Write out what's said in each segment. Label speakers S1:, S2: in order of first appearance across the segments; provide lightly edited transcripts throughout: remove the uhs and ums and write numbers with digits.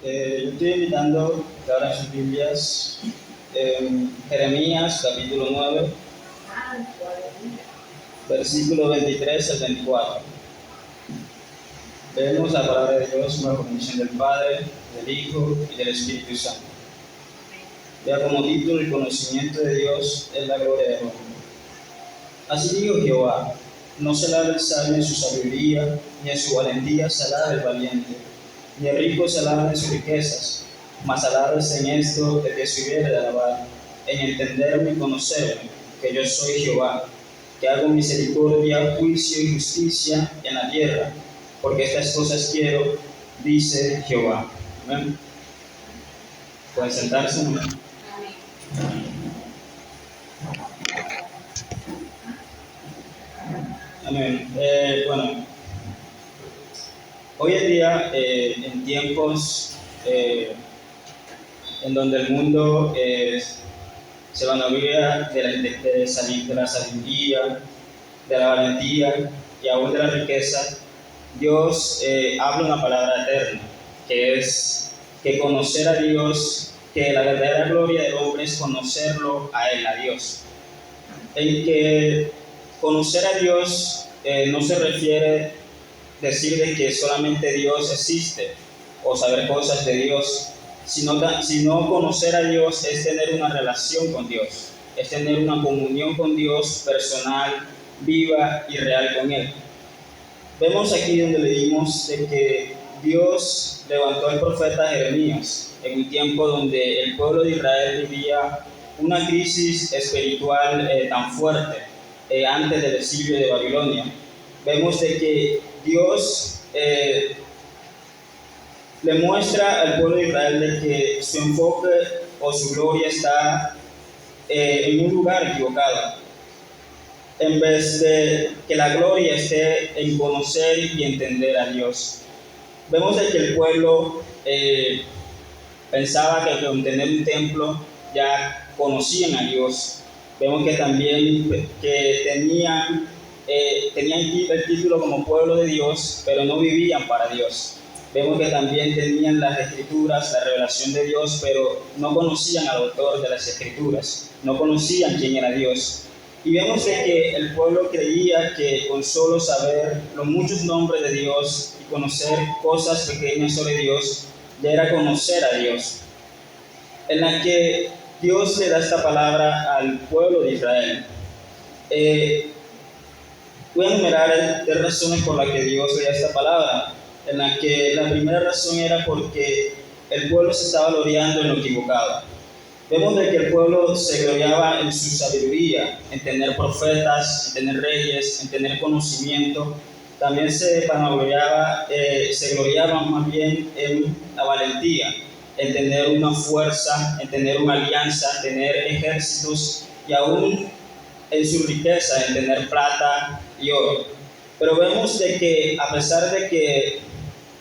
S1: Yo estoy invitando que abran sus Biblias en Jeremías capítulo 9, versículo 23 al 24. Leemos la palabra de Dios bajo bendición del Padre, del Hijo y del Espíritu Santo. Ya como título, el conocimiento de Dios es la gloria de Dios. Así dijo Jehová: no se alabe el sabio en su sabiduría, ni en su valentía se alabe el valiente, ni el rico se alabe en sus riquezas, mas alabes en esto de que se hubiere de alabar, en entenderme y conocerme, que yo soy Jehová, que hago misericordia, juicio y justicia en la tierra, porque estas cosas quiero, dice Jehová. Amén. Pueden sentarse. Amén. Bueno, hoy en día, en tiempos en donde el mundo se vanagloria de la sabiduría, de la valentía y aún de la riqueza, Dios habla una palabra eterna, que es que conocer a Dios, que la verdadera gloria del hombre es conocerlo a Él, a Dios. En que conocer a Dios no se refiere a decir de que solamente Dios existe o saber cosas de Dios, sino conocer a Dios es tener una relación con Dios, es tener una comunión con Dios personal, viva y real con Él. Vemos aquí donde leímos de que Dios levantó al profeta Jeremías en un tiempo donde el pueblo de Israel vivía una crisis espiritual tan fuerte antes del exilio de Babilonia. Vemos de que Dios le muestra al pueblo de Israel de que su enfoque o su gloria está en un lugar equivocado. En vez de que la gloria esté en conocer y entender a Dios. Vemos de que el pueblo pensaba que con tener un templo ya conocían a Dios. Vemos que también que tenían el título como pueblo de Dios, pero no vivían para Dios. Vemos que también tenían las escrituras, la revelación de Dios, pero no conocían al autor de las escrituras, no conocían quién era Dios. Y vemos de que el pueblo creía que con solo saber los muchos nombres de Dios y conocer cosas pequeñas sobre Dios, ya era conocer a Dios. En la que Dios le da esta palabra al pueblo de Israel. Voy a enumerar 3 razones por las que Dios le da esta palabra. En la que la primera razón era porque el pueblo se estaba gloriando en lo equivocado. Vemos de que el pueblo se gloriaba en su sabiduría, en tener profetas, en tener reyes, en tener conocimiento. También se gloriaba más bien en la valentía, en tener una fuerza, en tener una alianza, en tener ejércitos y aún en su riqueza, en tener plata y oro. Pero vemos de que a pesar de que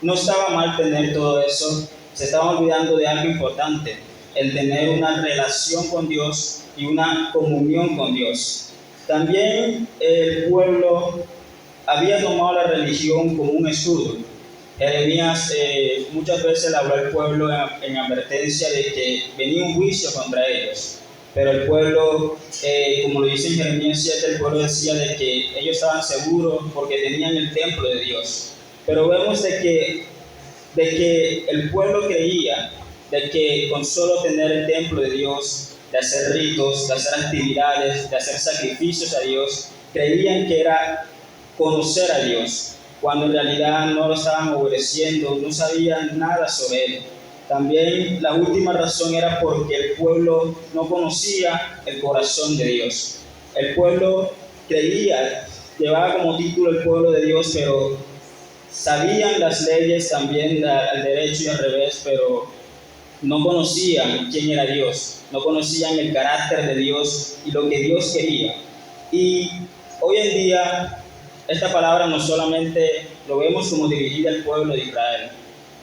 S1: no estaba mal tener todo eso, se estaban olvidando de algo importante, el tener una relación con Dios y una comunión con Dios. También el pueblo había tomado la religión como un escudo. Jeremías muchas veces le habló al pueblo en advertencia de que venía un juicio contra ellos. Pero el pueblo, como lo dice en Jeremías 7, el pueblo decía de que ellos estaban seguros porque tenían el templo de Dios. Pero vemos de que el pueblo creía de que con solo tener el templo de Dios, de hacer ritos, de hacer actividades, de hacer sacrificios a Dios, creían que era conocer a Dios, cuando en realidad no lo estaban obedeciendo, no sabían nada sobre Él. También la última razón era porque el pueblo no conocía el corazón de Dios. El pueblo creía, llevaba como título el pueblo de Dios, pero sabían las leyes también al derecho y al revés, pero no conocían quién era Dios, no conocían el carácter de Dios y lo que Dios quería. Y hoy en día esta palabra no solamente lo vemos como dirigida al pueblo de Israel,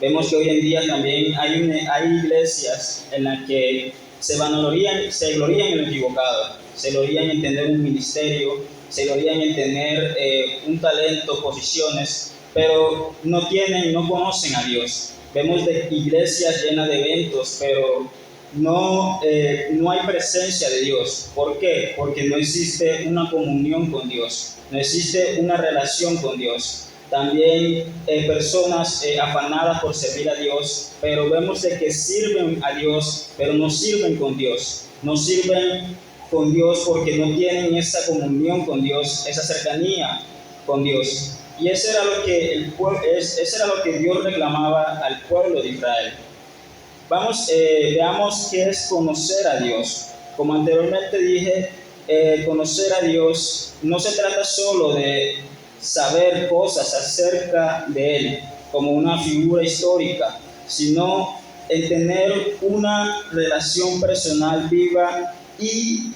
S1: vemos que hoy en día también hay iglesias en las que se glorían en lo equivocado, se glorían en tener un ministerio, se glorían en tener un talento, posiciones, pero no conocen a Dios. Vemos de iglesias llenas de eventos, pero no hay presencia de Dios. ¿Por qué? Porque no existe una comunión con Dios, no existe una relación con Dios. También personas afanadas por servir a Dios, pero vemos de que sirven a Dios, pero no sirven con Dios. No sirven con Dios porque no tienen esa comunión con Dios, esa cercanía con Dios. Y eso era lo que Dios reclamaba al pueblo de Israel. Veamos qué es conocer a Dios. Como anteriormente dije, conocer a Dios no se trata solo de saber cosas acerca de Él, como una figura histórica, sino el tener una relación personal viva y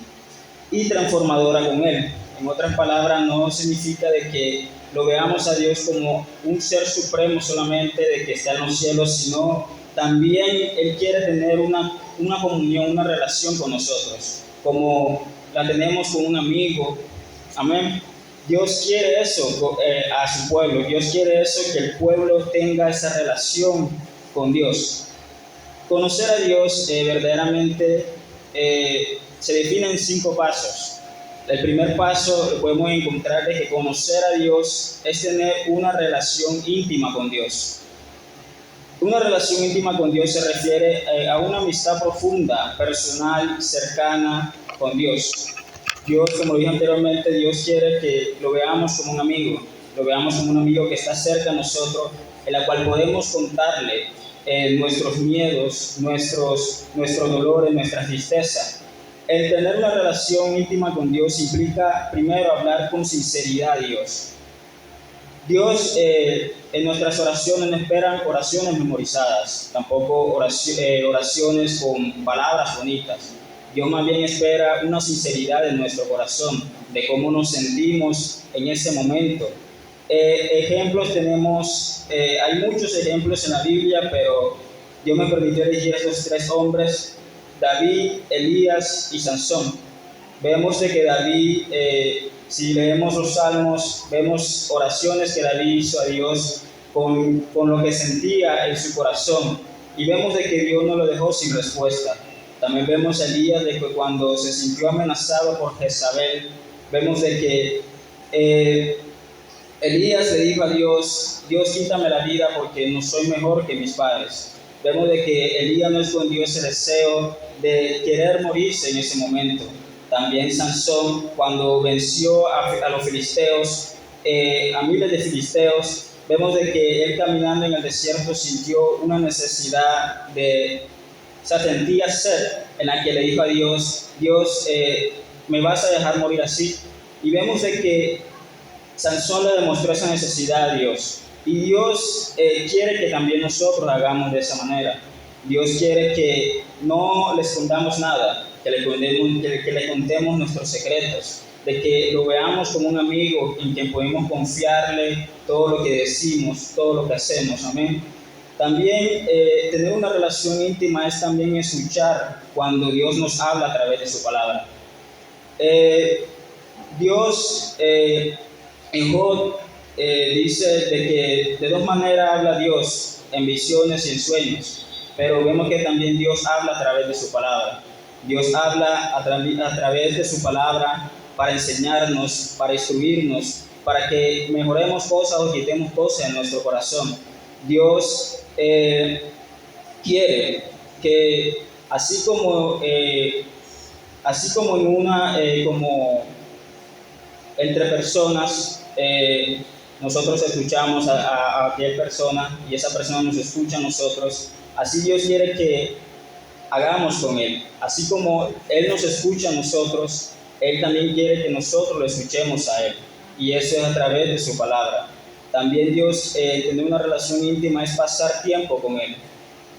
S1: transformadora con Él. En otras palabras, no significa de que lo veamos a Dios como un ser supremo solamente, de que está en los cielos, sino también Él quiere tener una comunión, una relación con nosotros, como la tenemos con un amigo. Amén. Dios quiere eso a su pueblo. Dios quiere eso, que el pueblo tenga esa relación con Dios. Conocer a Dios verdaderamente se define en 5 pasos. El primer paso lo podemos encontrar de que conocer a Dios es tener una relación íntima con Dios. Una relación íntima con Dios se refiere a una amistad profunda, personal, cercana con Dios. Dios, como lo dije anteriormente, Dios quiere que lo veamos como un amigo, lo veamos como un amigo que está cerca de nosotros, en la cual podemos contarle nuestros miedos, nuestros dolores, nuestra tristeza. El tener una relación íntima con Dios implica primero hablar con sinceridad a Dios. Dios en nuestras oraciones no esperan oraciones memorizadas, tampoco oraciones con palabras bonitas. Dios más bien espera una sinceridad en nuestro corazón, de cómo nos sentimos en ese momento. Ejemplos tenemos, hay muchos ejemplos en la Biblia, pero Dios me permitió elegir estos 3 hombres, David, Elías y Sansón. Vemos de que David, si leemos los salmos, vemos oraciones que David hizo a Dios con lo que sentía en su corazón, y vemos de que Dios no lo dejó sin respuesta. También vemos a Elías de que cuando se sintió amenazado por Jezabel, vemos de que Elías le dijo a Dios, Dios, quítame la vida porque no soy mejor que mis padres. Vemos de que Elías no escondió ese deseo de querer morirse en ese momento. También Sansón, cuando venció a los filisteos, a miles de filisteos, vemos de que él caminando en el desierto sintió una necesidad sentía sed, en la que le dijo a Dios, Dios, ¿me vas a dejar morir así? Y vemos de que Sansón le demostró esa necesidad a Dios. Y Dios quiere que también nosotros hagamos de esa manera. Dios quiere que no le escondamos nada, que le contemos nuestros secretos, de que lo veamos como un amigo en quien podemos confiarle todo lo que decimos, todo lo que hacemos. Amén. También tener una relación íntima es también escuchar cuando Dios nos habla a través de su palabra. Dios en Job dice de que de 2 maneras habla Dios, en visiones y en sueños, pero vemos que también Dios habla a través de su palabra. Dios habla a través de su palabra para enseñarnos, para instruirnos, para que mejoremos cosas o quitemos cosas en nuestro corazón. Dios quiere que así como en como entre personas, nosotros escuchamos a aquella persona y esa persona nos escucha a nosotros, así Dios quiere que hagamos con Él. Así como Él nos escucha a nosotros, Él también quiere que nosotros lo escuchemos a Él, y eso es a través de su palabra. También Dios, tener una relación íntima es pasar tiempo con Él.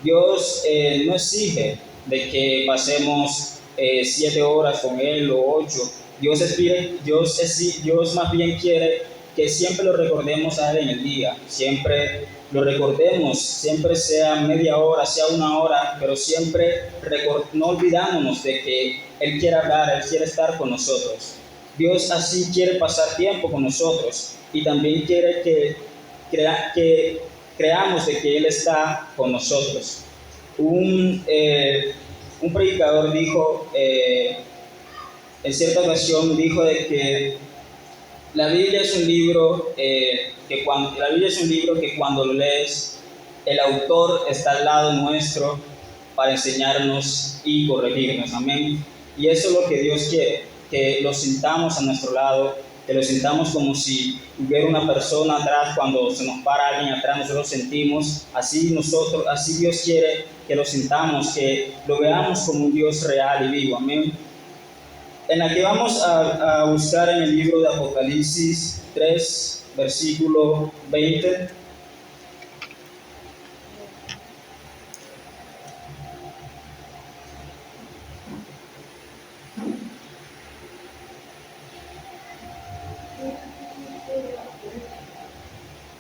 S1: Dios no exige de que pasemos 7 horas con Él o 8. Dios más bien quiere que siempre lo recordemos a Él en el día, siempre lo recordemos, siempre sea media hora, sea 1 hora, pero siempre no olvidándonos de que Él quiere hablar, Él quiere estar con nosotros. Dios así quiere pasar tiempo con nosotros, y también quiere que que creamos de que Él está con nosotros. Un predicador dijo, en cierta ocasión dijo de que la Biblia es un libro que cuando lo lees, el autor está al lado nuestro para enseñarnos y corregirnos. Amén. Y eso es lo que Dios quiere, que lo sintamos a nuestro lado, que lo sintamos como si hubiera una persona atrás. Cuando se nos para alguien atrás, nosotros sentimos, así Dios quiere que lo sintamos, que lo veamos como un Dios real y vivo. Amén. En la que vamos a buscar en el libro de Apocalipsis 3, versículo 20.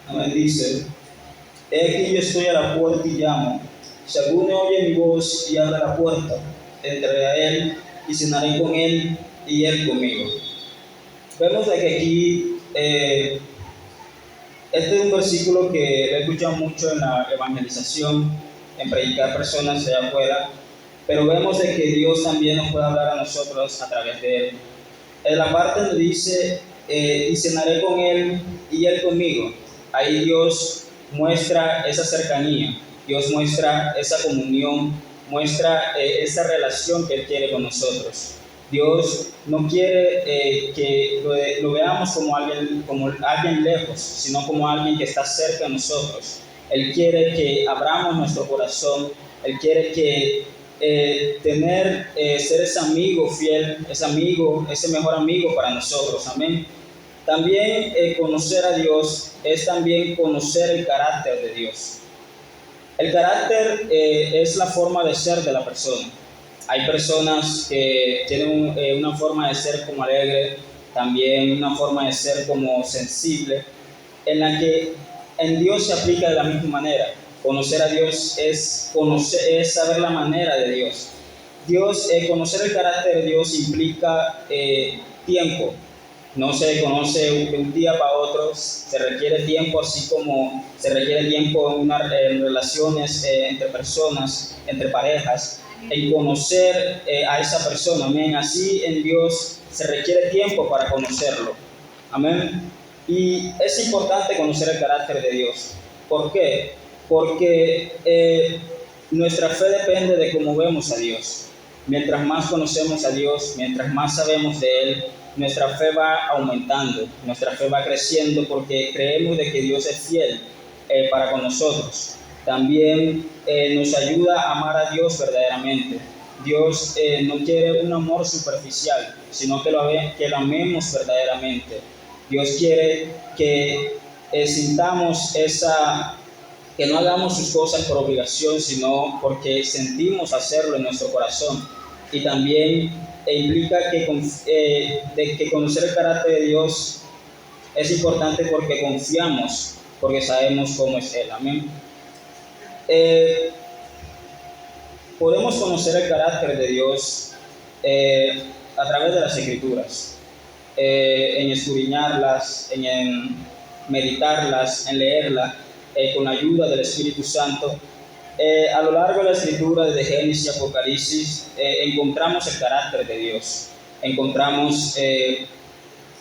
S1: Amén. Dice: he aquí yo estoy a la puerta y llamo. Si alguno oye mi voz y abre la puerta, entraré a él y cenaré con él y él conmigo. Vemos de que aquí, este es un versículo que he escuchado mucho en la evangelización, en predicar personas allá afuera, pero vemos de que Dios también nos puede hablar a nosotros a través de él. En la parte donde dice, y cenaré con él y él conmigo, ahí Dios muestra esa cercanía, Dios muestra esa comunión, muestra esa relación que Él quiere con nosotros. Dios no quiere que lo veamos como alguien lejos, sino como alguien que está cerca de nosotros. Él quiere que abramos nuestro corazón, Él quiere que ser ese amigo fiel, ese mejor amigo para nosotros. Amén. También conocer a Dios es también conocer el carácter de Dios. El carácter es la forma de ser de la persona. Hay personas que tienen una forma de ser como alegre, también una forma de ser como sensible, en la que en Dios se aplica de la misma manera. Conocer a Dios es saber la manera de Dios. Conocer el carácter de Dios implica tiempo. No se conoce de un día para otro, se requiere tiempo, así como se requiere tiempo en relaciones entre personas, entre parejas, en conocer a esa persona. Amén. Así en Dios se requiere tiempo para conocerlo. Amén. Y es importante conocer el carácter de Dios. ¿Por qué? Porque nuestra fe depende de cómo vemos a Dios. Mientras más conocemos a Dios, mientras más sabemos de Él, nuestra fe va aumentando, nuestra fe va creciendo, porque creemos de que Dios es fiel para con nosotros. También nos ayuda a amar a Dios verdaderamente. Dios no quiere un amor superficial, sino que lo amemos verdaderamente. Dios quiere que sintamos que no hagamos sus cosas por obligación, sino porque sentimos hacerlo en nuestro corazón. Y también implica que conocer el carácter de Dios es importante porque confiamos, porque sabemos cómo es Él. Amén. Podemos conocer el carácter de Dios a través de las Escrituras, en escudriñarlas, en meditarlas, en leerlas, con la ayuda del Espíritu Santo. A lo largo de la Escritura, desde Génesis y Apocalipsis, encontramos el carácter de Dios, encontramos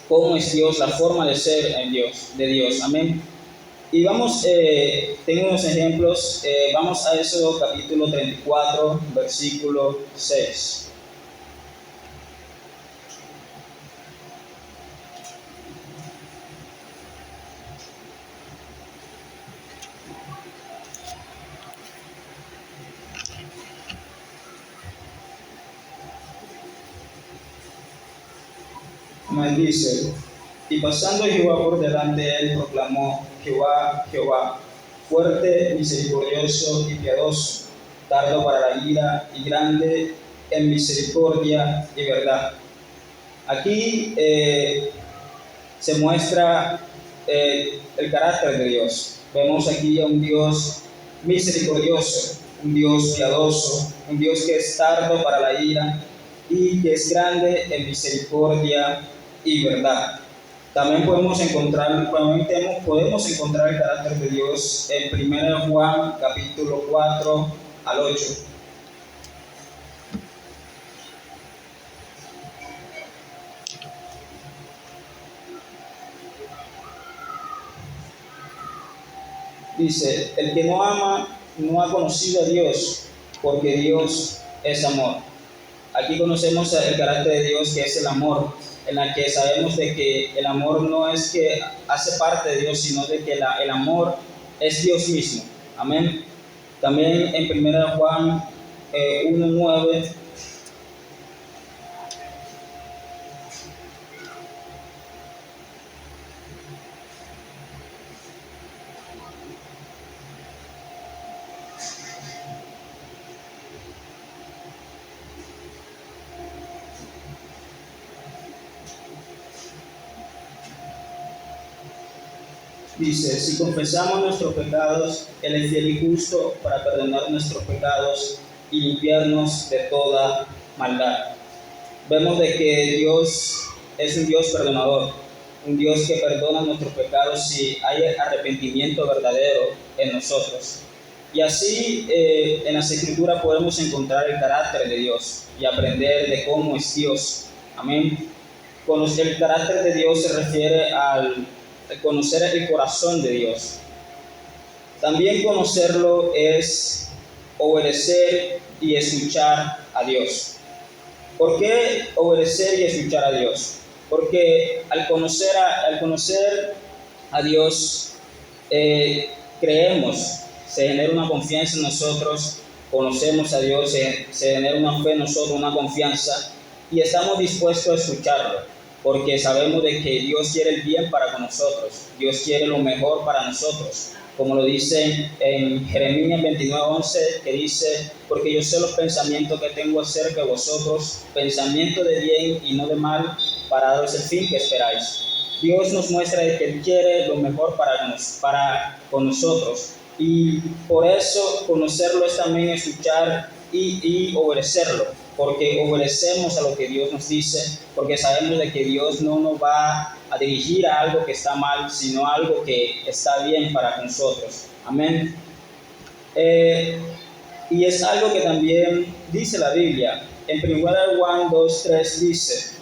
S1: cómo es Dios, la forma de ser de Dios. Amén. Y tengo unos ejemplos. Vamos a Éxodo capítulo 34, versículo 6. Me dice: y pasando Jehová por delante de él, proclamó: Jehová, Jehová, fuerte, misericordioso y piadoso, tardo para la ira y grande en misericordia y verdad. Aquí se muestra el carácter de Dios. Vemos aquí a un Dios misericordioso, un Dios piadoso, un Dios que es tardo para la ira y que es grande en misericordia y verdad. Podemos encontrar el carácter de Dios en 1 Juan capítulo 4 al 8. Dice, el que no ama no ha conocido a Dios, porque Dios es amor. Aquí conocemos el carácter de Dios, que es el amor, en la que sabemos de que el amor no es que hace parte de Dios, sino de que el amor es Dios mismo. Amén. También en 1 Juan 1:9 dice, si confesamos nuestros pecados, Él es fiel y justo para perdonar nuestros pecados y limpiarnos de toda maldad. Vemos de que Dios es un Dios perdonador, un Dios que perdona nuestros pecados si hay arrepentimiento verdadero en nosotros. Y así en las Escrituras podemos encontrar el carácter de Dios y aprender de cómo es Dios. Amén. Conocer el carácter de Dios se refiere al conocer el corazón de Dios. También conocerlo es obedecer y escuchar a Dios. ¿Por qué obedecer y escuchar a Dios? Porque al conocer a Dios, creemos, se genera una confianza en nosotros, conocemos a Dios, se genera una fe en nosotros, una confianza, y estamos dispuestos a escucharlo, porque sabemos de que Dios quiere el bien para con nosotros, Dios quiere lo mejor para nosotros, como lo dice en Jeremías 29:11, que dice, porque yo sé los pensamientos que tengo acerca de vosotros, pensamientos de bien y no de mal, para daros el fin que esperáis. Dios nos muestra de que Él quiere lo mejor para con nosotros, y por eso conocerlo es también escuchar y obedecerlo, porque obedecemos a lo que Dios nos dice, porque sabemos de que Dios no nos va a dirigir a algo que está mal, sino a algo que está bien para nosotros. Amén. Y es algo que también dice la Biblia. En 1 Juan 2:3 dice,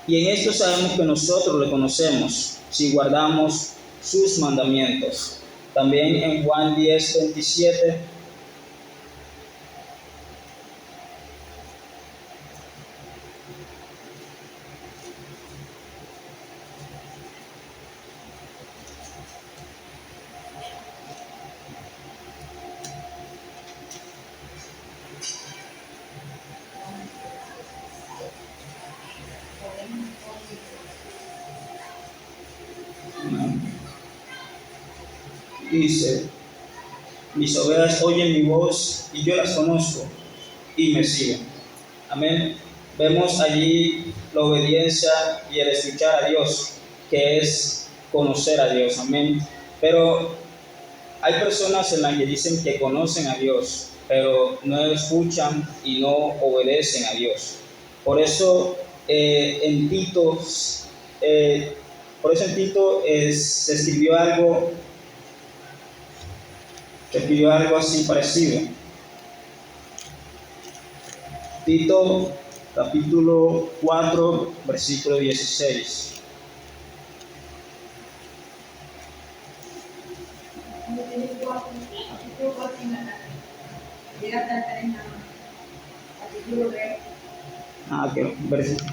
S1: y en esto sabemos que nosotros le conocemos, si guardamos sus mandamientos. También en Juan 10:27 dice, mis ovejas oyen mi voz y yo las conozco y me siguen. Amén. Vemos allí la obediencia y el escuchar a Dios, que es conocer a Dios. Amén. Pero hay personas en las que dicen que conocen a Dios, pero no escuchan y no obedecen a Dios. Por eso en Tito, se escribió algo así parecido. Tito capítulo 4, versículo 16.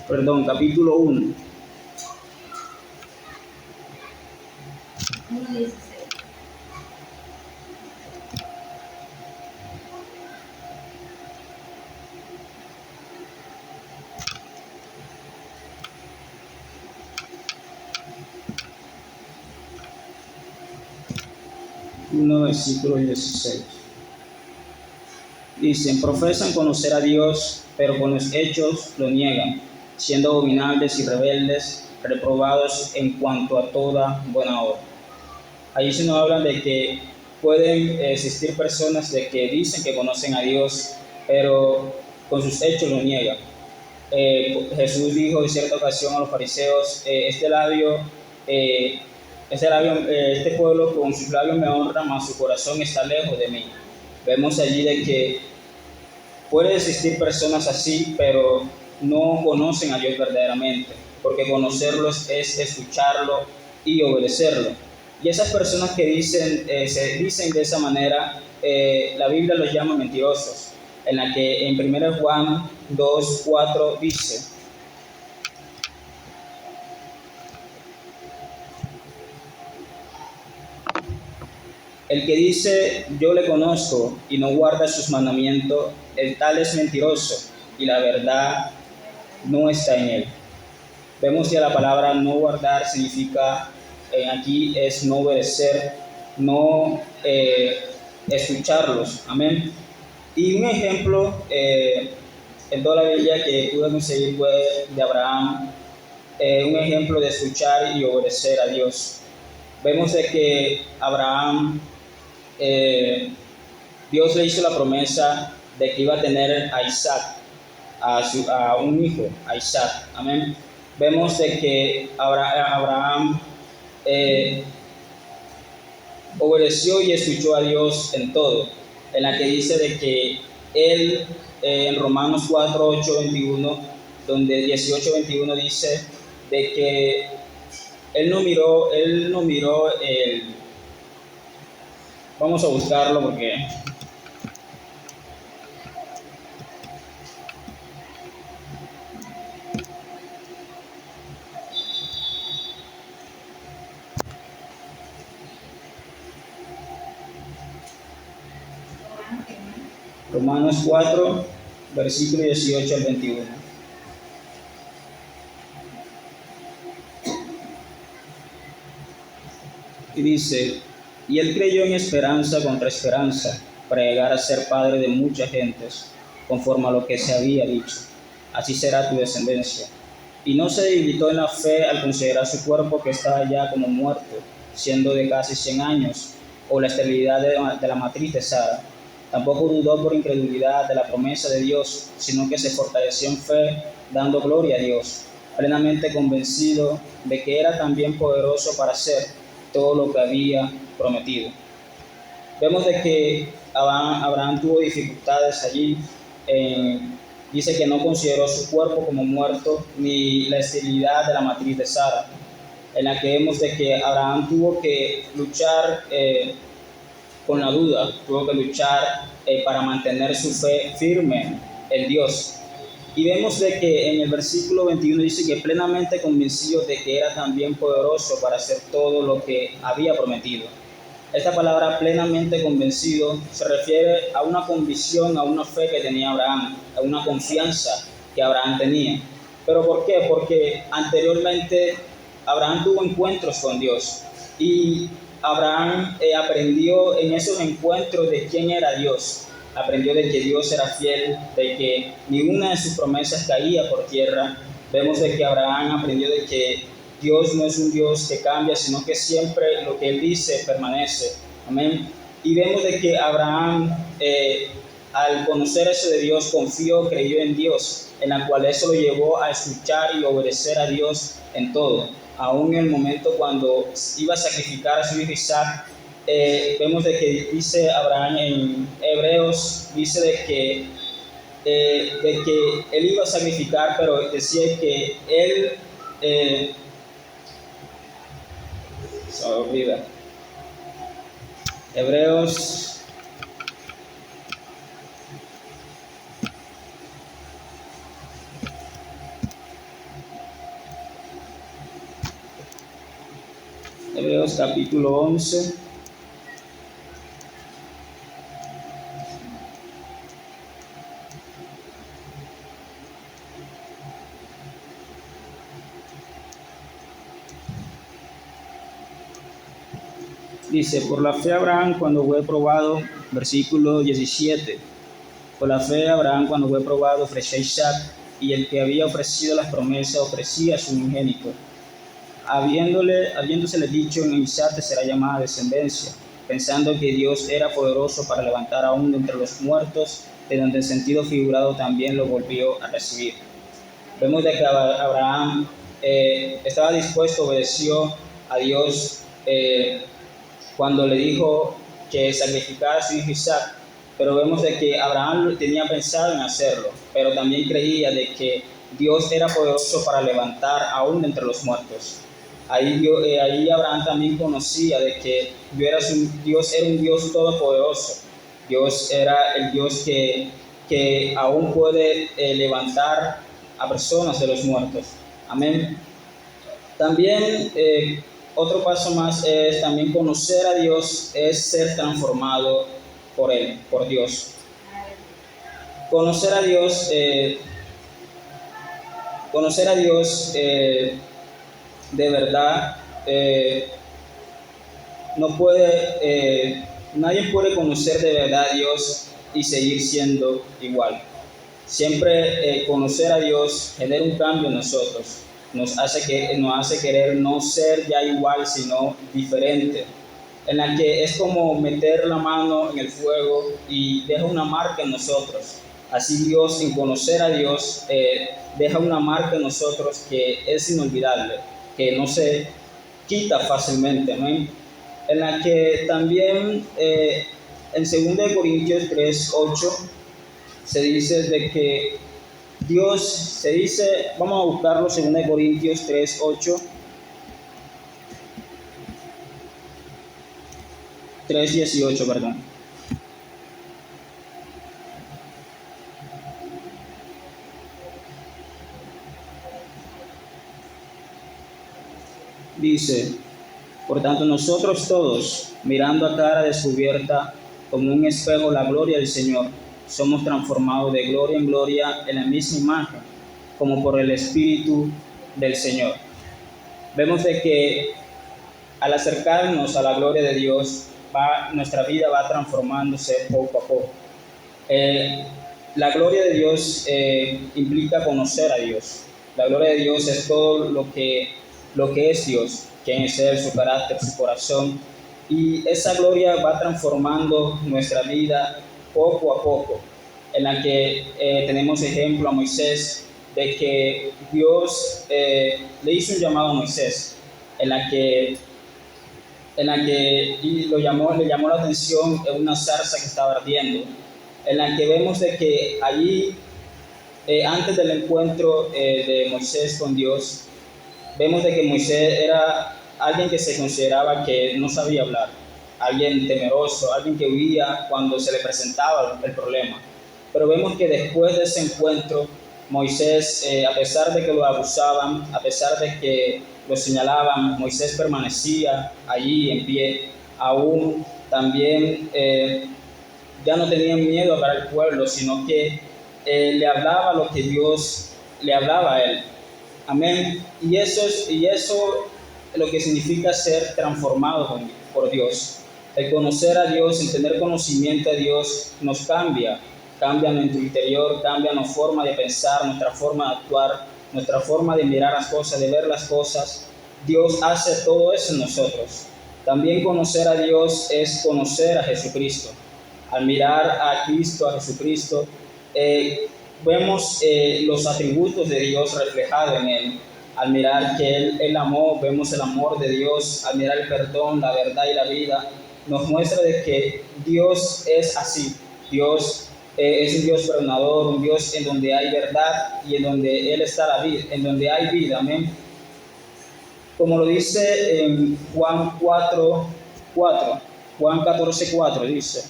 S1: Perdón, capítulo 1.
S2: 1:16.
S1: Versículo 16. Dicen, profesan conocer a Dios, pero con los hechos lo niegan, siendo abominables y rebeldes, reprobados en cuanto a toda buena obra. Ahí se nos habla de que pueden existir personas de que dicen que conocen a Dios, pero con sus hechos lo niegan. Jesús dijo en cierta ocasión a los fariseos, este pueblo con sus labios me honra, mas su corazón está lejos de mí. Vemos allí de que puede existir personas así, pero no conocen a Dios verdaderamente, porque conocerlos es escucharlo y obedecerlo. Y esas personas que se dicen de esa manera, la Biblia los llama mentirosos, en la que en 1 Juan 2:4 dice: el que dice yo le conozco y no guarda sus mandamientos, el tal es mentiroso y la verdad no está en él. Vemos que la palabra no guardar significa, aquí es no obedecer, no escucharlos. Amén. Y un ejemplo en toda la Biblia que pude conseguir fue de Abraham, un ejemplo de escuchar y obedecer a Dios. Vemos de que Abraham, Dios le hizo la promesa de que iba a tener a Isaac, a un hijo, a Isaac. Amén. Vemos de que Abraham obedeció y escuchó a Dios en todo, en la que dice de que él, en Romanos 4:8-21, donde 18:21 dice de que él no miró vamos a buscarlo porque Romanos 4, versículo 18-21. Y dice: y él creyó en esperanza contra esperanza, para llegar a ser padre de muchas gentes, conforme a lo que se había dicho: así será tu descendencia. Y no se debilitó en la fe al considerar su cuerpo que estaba ya como muerto, siendo de casi 100 años, o la esterilidad de la matriz de Sara. Tampoco dudó por incredulidad de la promesa de Dios, sino que se fortaleció en fe, dando gloria a Dios, plenamente convencido de que era también poderoso para hacer todo lo que había prometido. Vemos de que Abraham tuvo dificultades allí. Dice que no consideró su cuerpo como muerto, ni la esterilidad de la matriz de Sara, en la que vemos de que Abraham tuvo que luchar con la duda, tuvo que luchar para mantener su fe firme en Dios. Y vemos de que en el versículo 21 dice que plenamente convencido de que era también poderoso para hacer todo lo que había prometido. Esta palabra plenamente convencido se refiere a una convicción, a una fe que tenía Abraham, a una confianza que Abraham tenía. ¿Pero por qué? Porque anteriormente Abraham tuvo encuentros con Dios y Abraham aprendió en esos encuentros de quién era Dios. Aprendió de que Dios era fiel, de que ninguna de sus promesas caía por tierra. Vemos de que Abraham aprendió de que Dios no es un Dios que cambia, sino que siempre lo que Él dice permanece. Amén. Y vemos de que Abraham, al conocer eso de Dios, confió, creyó en Dios, en la cual eso lo llevó a escuchar y obedecer a Dios en todo. Aún en el momento cuando iba a sacrificar a su hijo Isaac, vemos de que dice Abraham en Hebreos, dice de que él iba a sacrificar, pero decía que él se me olvida. Hebreos 11. Dice: por la fe Abraham cuando fue probado, versículo 17, por la fe Abraham cuando fue probado ofreció a Isaac, y el que había ofrecido las promesas ofrecía a su unigénito, habiéndosele dicho: en Isaac te será llamada descendencia, pensando que Dios era poderoso para levantar aún de entre los muertos, de donde el sentido figurado también lo volvió a recibir. Vemos de que Abraham estaba dispuesto, obedeció a Dios cuando le dijo que sacrificara a su hijo Isaac, pero vemos de que Abraham tenía pensado en hacerlo, pero también creía de que Dios era poderoso para levantar aún de entre los muertos. Ahí Abraham también conocía de que Dios era un Dios todopoderoso. Dios era el Dios que aún puede levantar a personas de los muertos. Amén. También otro paso más es también conocer a Dios, es ser transformado por Él, por Dios. Conocer a Dios, de verdad, nadie puede conocer de verdad a Dios y seguir siendo igual. Siempre conocer a Dios genera un cambio en nosotros, nos hace querer no ser ya igual, sino diferente, en la que es como meter la mano en el fuego y deja una marca en nosotros. Así Dios, en conocer a Dios, deja una marca en nosotros que es inolvidable, que no se quita fácilmente, ¿no? En la que también en 2 Corintios 3:8 se dice de que Dios, se dice, vamos a buscarlo, 2 Corintios 3:8, 3:18, perdón. Dice, por tanto nosotros todos, mirando a cara descubierta como un espejo la gloria del Señor, somos transformados de gloria en gloria en la misma imagen, como por el Espíritu del Señor. Vemos de que al acercarnos a la gloria de Dios, nuestra vida va transformándose poco a poco. La gloria de Dios implica conocer a Dios. La gloria de Dios es todo lo que es Dios, quién es Él, su carácter, su corazón. Y esa gloria va transformando nuestra vida poco a poco, en la que tenemos ejemplo a Moisés, de que Dios le hizo un llamado a Moisés, en la que y le llamó la atención en una zarza que estaba ardiendo, en la que vemos de que allí, antes del encuentro de Moisés con Dios, vemos de que Moisés era alguien que se consideraba que no sabía hablar, alguien temeroso, alguien que huía cuando se le presentaba el problema. Pero vemos que después de ese encuentro, Moisés, a pesar de que lo abusaban, a pesar de que lo señalaban, Moisés permanecía allí en pie, aún también ya no tenía miedo a hablar al pueblo, sino que le hablaba lo que Dios le hablaba a él. Amén. Y eso es lo que significa ser transformado por Dios. El conocer a Dios, el tener conocimiento de Dios, nos cambia nuestro interior, cambia nuestra forma de pensar, nuestra forma de actuar, nuestra forma de mirar las cosas, de ver las cosas. Dios hace todo eso en nosotros. También conocer a Dios es conocer a Jesucristo. Al mirar a Cristo, a Jesucristo, vemos los atributos de Dios reflejados en Él. Al mirar que Él amó, vemos el amor de Dios. Al mirar el perdón, la verdad y la vida, nos muestra de que Dios es así. Dios es un Dios perdonador, un Dios en donde hay verdad y en donde Él está la vida, en donde hay vida. Amén. Como lo dice en Juan 4:4, Juan 14:4 dice: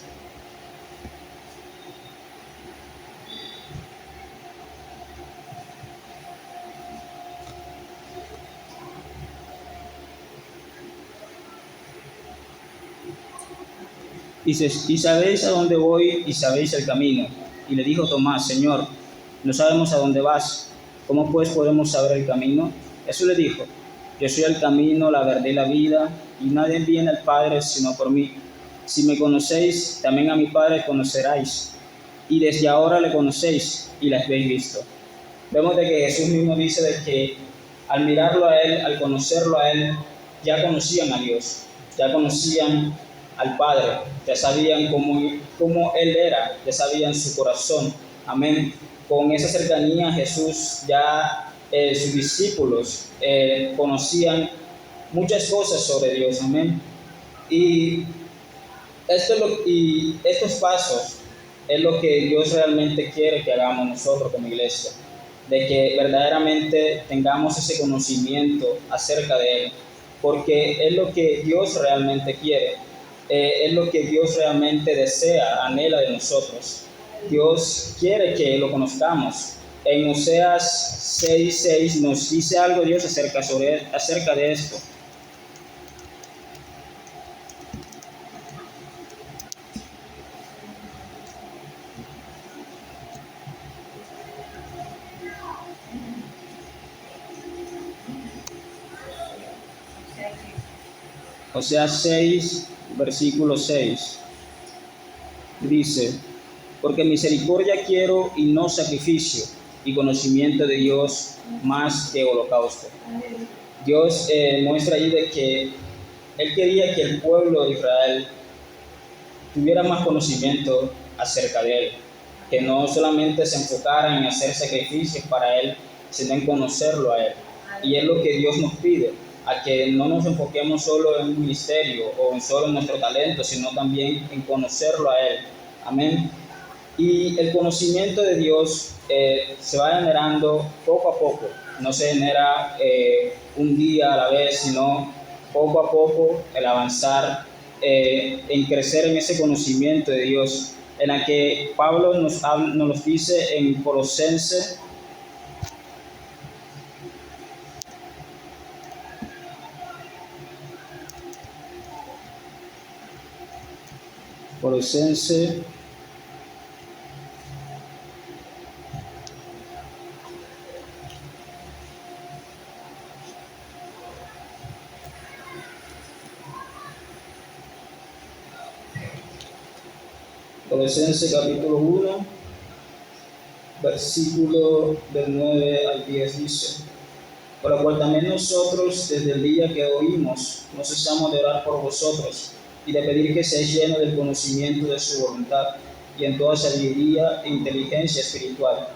S1: dice, y sabéis a dónde voy y sabéis el camino. Y le dijo Tomás: Señor, no sabemos a dónde vas, ¿cómo pues podemos saber el camino? Jesús le dijo: yo soy el camino, la verdad y la vida, y nadie viene al Padre sino por mí. Si me conocéis, también a mi Padre conoceráis, y desde ahora le conocéis y le habéis visto. Vemos de que Jesús mismo dice de que al mirarlo a Él, al conocerlo a Él, ya conocían a Dios, ya conocían al Padre, ya sabían cómo Él era, ya sabían su corazón. Amén. con esa cercanía Jesús ya sus discípulos conocían muchas cosas sobre Dios, amén. Y, y estos pasos es lo que Dios realmente quiere que hagamos nosotros como iglesia, de que verdaderamente tengamos ese conocimiento acerca de Él, porque es lo que Dios realmente quiere, es lo que Dios realmente desea, anhela de nosotros. Dios quiere que lo conozcamos. En Oseas 6:6 nos dice algo Dios acerca de esto. Oseas 6, versículo 6, dice: porque misericordia quiero y no sacrificio, y conocimiento de Dios más que holocausto. Dios muestra ahí de que Él quería que el pueblo de Israel tuviera más conocimiento acerca de Él, que no solamente se enfocara en hacer sacrificios para Él, sino en conocerlo a Él. Y es lo que Dios nos pide, a que no nos enfoquemos solo en un ministerio o en solo en nuestro talento, sino también en conocerlo a Él. Amén. Y el conocimiento de Dios se va generando poco a poco, no se genera un día a la vez, sino poco a poco el avanzar en crecer en ese conocimiento de Dios, en la que Pablo nos dice en Colosenses Colosenses capítulo 1, versículo del 9 al 10 dice: por lo cual también nosotros, desde el día que oímos, no cesamos de orar por vosotros y de pedir que seáis llenos del conocimiento de su voluntad y en toda sabiduría e inteligencia espiritual,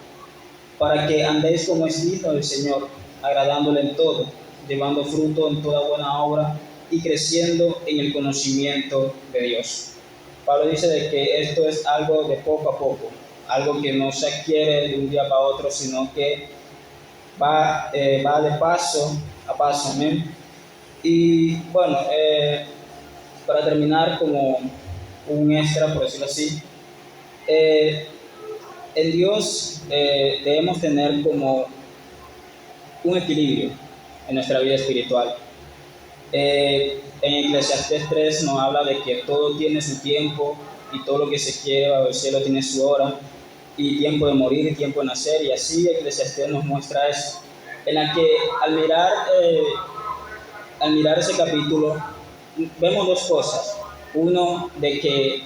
S1: para que andéis como es digno del Señor, agradándole en todo, llevando fruto en toda buena obra y creciendo en el conocimiento de Dios. Pablo dice de que esto es algo de poco a poco, algo que no se adquiere de un día para otro, sino que va de paso a paso, amén. Y bueno, para terminar, como un extra, por decirlo así, en Dios debemos tener como un equilibrio en nuestra vida espiritual. En Eclesiastés 3 nos habla de que todo tiene su tiempo y todo lo que se quiere bajo el cielo tiene su hora, y tiempo de morir y tiempo de nacer, y así Eclesiastés nos muestra eso, en la que al mirar ese capítulo vemos dos cosas. Uno, de que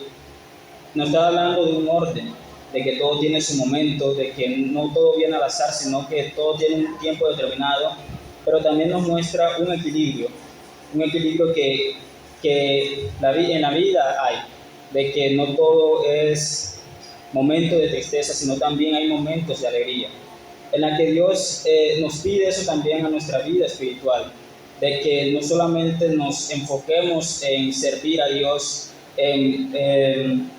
S1: nos está hablando de un orden, de que todo tiene su momento, de que no todo viene al azar, sino que todo tiene un tiempo determinado, pero también nos muestra un equilibrio que en la vida hay, de que no todo es momento de tristeza, sino también hay momentos de alegría, en la que Dios nos pide eso también a nuestra vida espiritual, de que no solamente nos enfoquemos en servir a Dios, en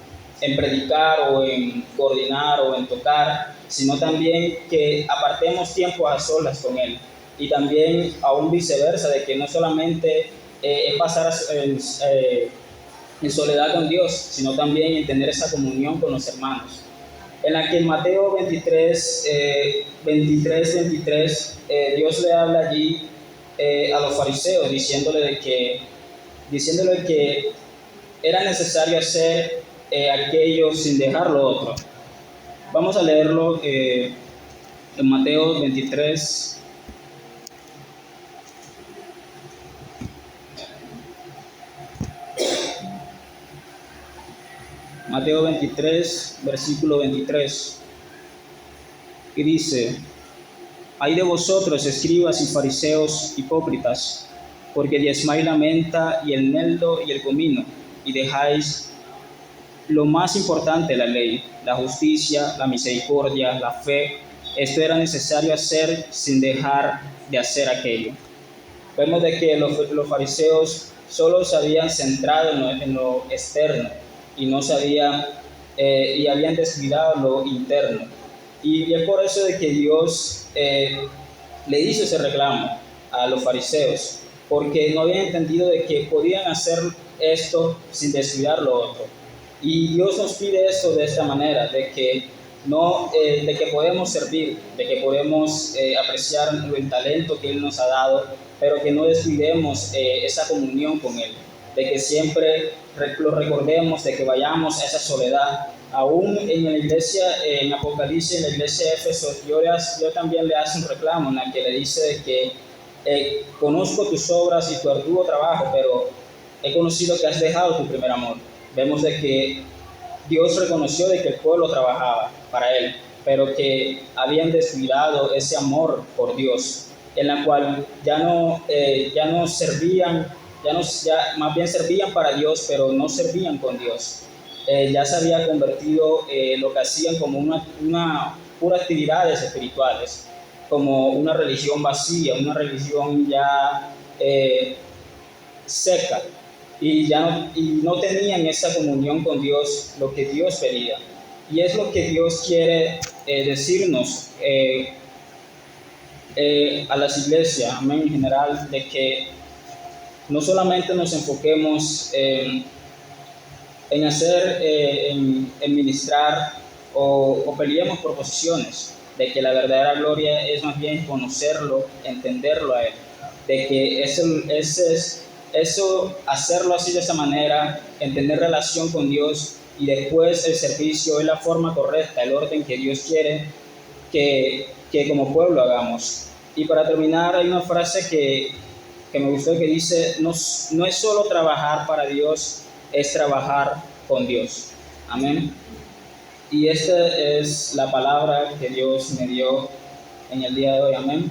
S1: predicar o en coordinar o en tocar, sino también que apartemos tiempo a solas con Él. Y también aún viceversa, de que no solamente es pasar en soledad con Dios, sino también en tener esa comunión con los hermanos. En la que en Mateo 23, 23, Dios le habla allí a los fariseos, diciéndole que era necesario hacer aquello sin dejar lo otro. Vamos a leerlo en Mateo 23. Mateo 23, versículo 23, y dice: ay de vosotros, escribas y fariseos hipócritas, porque diezmáis la menta y el eneldo y el comino, y dejáis lo más importante de la ley, la justicia, la misericordia, la fe, esto era necesario hacer sin dejar de hacer aquello. Vemos de que los fariseos solo se habían centrado en lo externo y no sabían y habían descuidado lo interno. Y es por eso de que Dios le hizo ese reclamo a los fariseos, porque no habían entendido de que podían hacer esto sin descuidar lo otro. Y Dios nos pide esto de esta manera, de que no, de que podemos servir, de que podemos apreciar el talento que Él nos ha dado, pero que no descuidemos esa comunión con Él, de que siempre lo recordemos, de que vayamos a esa soledad. Aún en la iglesia, en Apocalipsis, en la iglesia de Éfeso, yo también le hace un reclamo en la que le dice de que conozco tus obras y tu arduo trabajo, pero he conocido que has dejado tu primer amor. Vemos de que Dios reconoció de que el pueblo trabajaba para Él, pero que habían descuidado ese amor por Dios, en la cual ya no servían, más bien servían para Dios, pero no servían con Dios. Ya se había convertido lo que hacían como una puras actividades espirituales, como una religión vacía, una religión ya seca, y no tenían esa comunión con Dios, lo que Dios pedía. Y es lo que Dios quiere decirnos a las iglesias, amén, en general, de que no solamente nos enfoquemos en hacer, en ministrar o peleemos por posiciones, de que la verdadera gloria es más bien conocerlo, entenderlo a Él, de que eso, hacerlo así de esa manera, en tener relación con Dios, y después el servicio es la forma correcta, el orden que Dios quiere que como pueblo hagamos. Y para terminar, hay una frase que me gustó, que dice, no es solo trabajar para Dios, es trabajar con Dios. Amén. Y esta es la palabra que Dios me dio en el día de hoy. Amén.